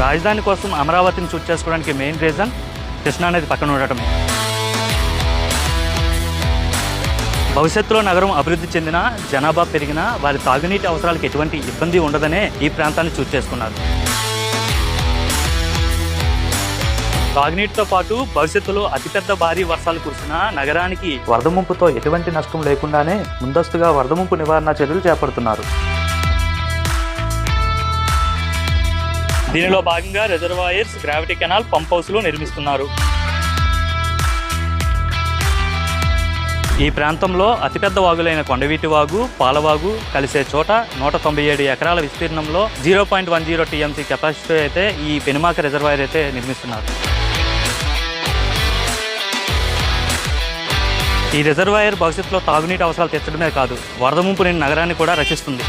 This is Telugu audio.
రాజధాని కోసం అమరావతిని చూస్ చేసుకోవడానికి మెయిన్ రీజన్ కృష్ణా నది పక్కన ఉండటమే. భవిష్యత్తులో నగరం అభివృద్ధి చెందిన జనాభా పెరిగినా వారి తాగునీటి అవసరాలకు ఎటువంటి ఇబ్బంది ఉండదనే ఈ ప్రాంతాన్ని చూస్ చేసుకున్నారు. తాగునీటితో పాటు భవిష్యత్తులో అతిపెద్ద భారీ వర్షాలు కురిసినా నగరానికి వరద ముంపుతో ఎటువంటి నష్టం లేకుండానే ముందస్తుగా వరద ముంపు నివారణ చర్యలు చేపడుతున్నారు. దీనిలో భాగంగా రిజర్వాయర్స్, గ్రావిటీ కెనాల్, పంప్ హౌస్లు నిర్మిస్తున్నారు. ఈ ప్రాంతంలో అతిపెద్ద వాగులైన కొండవీటి వాగు, పాలవాగు కలిసే చోట 197 ఎకరాల విస్తీర్ణంలో 0.10 TMC కెపాసిటీ అయితే ఈ పెనుమాక రిజర్వాయర్ అయితే నిర్మిస్తున్నారు. ఈ రిజర్వాయర్ భవిష్యత్తులో తాగునీటి అవసరాలు తీర్చడమే కాదు, వరద ముంపు లేని నగరాన్ని కూడా రక్షిస్తుంది.